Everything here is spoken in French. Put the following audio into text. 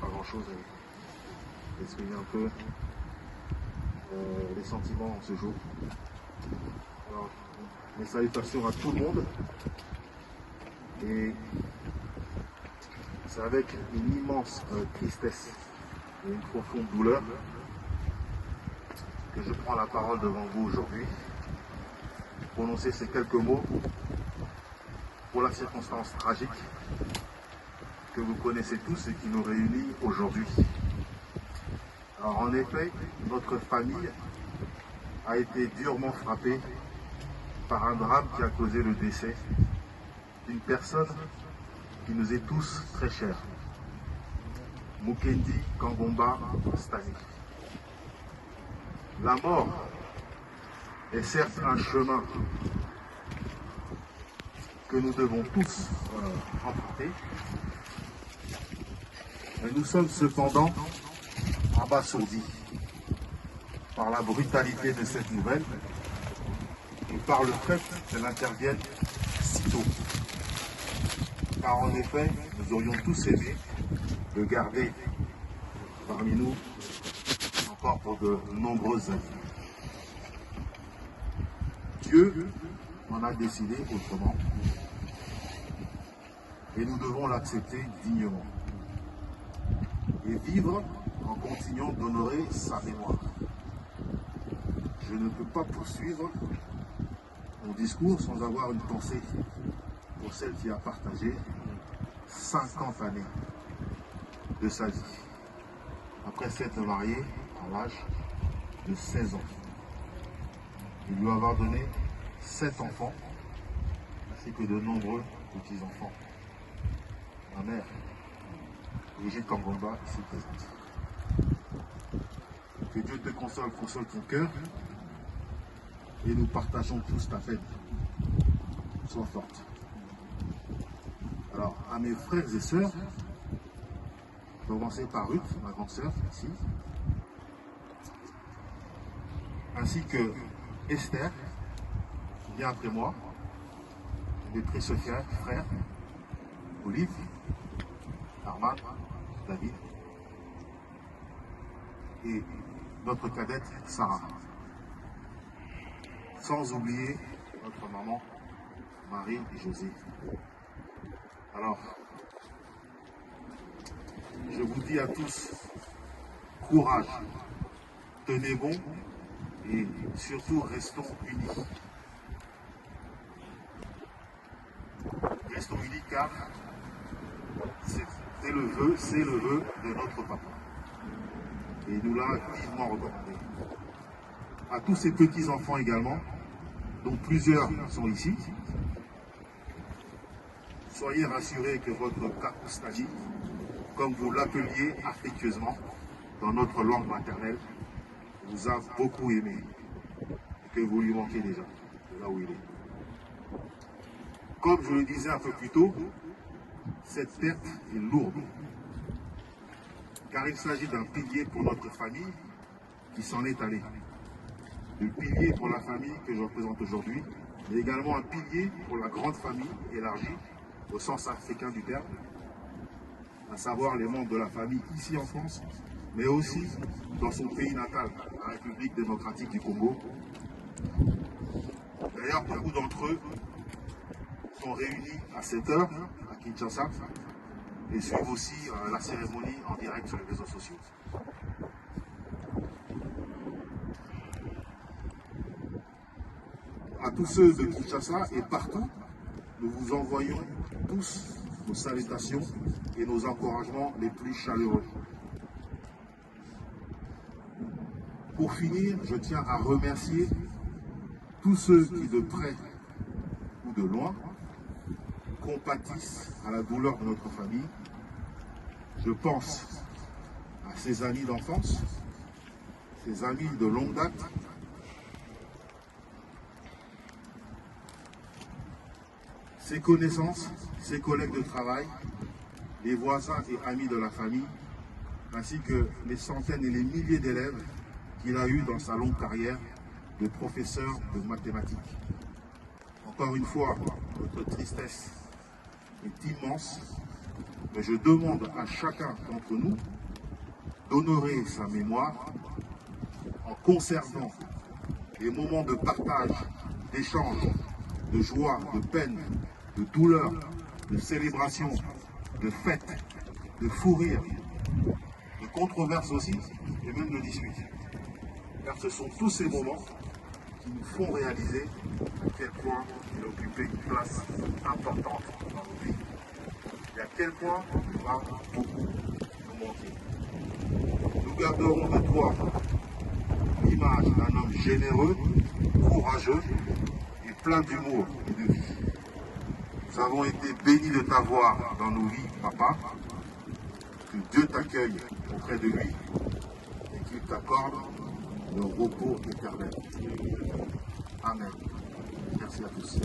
pas grand chose à exprimer un peu les sentiments en ce jour. Alors, mes salutations à tout le monde. Et c'est avec une immense tristesse et une profonde douleur que je prends la parole devant vous aujourd'hui, pour prononcer ces quelques mots pour la circonstance tragique que vous connaissez tous et qui nous réunit aujourd'hui. Alors en effet, notre famille a été durement frappée par un drame qui a causé le décès d'une personne qui nous est tous très chère, Mukendi Kangomba Stani. La mort est certes un chemin que nous devons tous emprunter, mais nous sommes cependant abasourdis par la brutalité de cette nouvelle et par le fait qu'elle intervienne si tôt. Car en effet, nous aurions tous aimé le garder parmi nous encore pour de nombreuses années. Dieu en a décidé autrement et nous devons l'accepter dignement et vivre en continuant d'honorer sa mémoire. Je ne peux pas poursuivre mon discours sans avoir une pensée pour celle qui a partagé 50 années de sa vie, après s'être mariée à l'âge de 16 ans. Il lui avoir donné 7 enfants, ainsi que de nombreux petits-enfants. Ma mère, Brigitte Kangomba, ici présente. Que Dieu te console, console ton cœur, et nous partageons tous ta fête. Sois forte. Alors, à mes frères et sœurs, je vais commencer par Ruth, ma grande sœur, ici, ainsi que Esther, qui vient après moi, mes précieux frères, Olive, Armand, David, et notre cadette Sarah. Sans oublier notre maman, Marie et José. Alors, je vous dis à tous, courage, tenez bon et surtout restons unis. Restons unis car c'est le vœu de notre papa. Et nous l'a vivement recommandé. À tous ces petits-enfants également, dont plusieurs sont ici, soyez rassurés que votre Kakustani, comme vous l'appeliez affectueusement dans notre langue maternelle, vous a beaucoup aimé et que vous lui manquez déjà, de là où il est. Comme je le disais un peu plus tôt, cette perte est lourde, car il s'agit d'un pilier pour notre famille qui s'en est allé. Le pilier pour la famille que je représente aujourd'hui, mais également un pilier pour la grande famille élargie, au sens africain du terme, à savoir les membres de la famille ici en France, mais aussi dans son pays natal, la République démocratique du Congo. D'ailleurs, beaucoup d'entre eux sont réunis à cette heure, à Kinshasa, et suivent aussi la cérémonie en direct sur les réseaux sociaux. À tous ceux de Kinshasa et partout, nous vous envoyons tous nos salutations et nos encouragements les plus chaleureux. Pour finir, je tiens à remercier tous ceux qui, de près ou de loin, compatissent à la douleur de notre famille. Je pense à ses amis d'enfance, ses amis de longue date, ses connaissances, ses collègues de travail, les voisins et amis de la famille, ainsi que les centaines et les milliers d'élèves qu'il a eus dans sa longue carrière de professeur de mathématiques. Encore une fois, notre tristesse est immense mais je demande à chacun d'entre nous d'honorer sa mémoire en conservant les moments de partage, d'échange, de joie, de peine, de douleur, de célébration, de fête, de fou rire, de controverse aussi, et même de dispute. Car ce sont tous ces moments qui nous font réaliser à quel point il occupait une place importante dans nos vies et à quel point il va beaucoup nous manquer. Nous garderons de toi l'image d'un homme généreux, courageux et plein d'humour et de vie. Nous avons été bénis de t'avoir dans nos vies, papa. Que Dieu t'accueille auprès de lui et qu'il t'accorde le repos éternel. Amen. Merci à tous.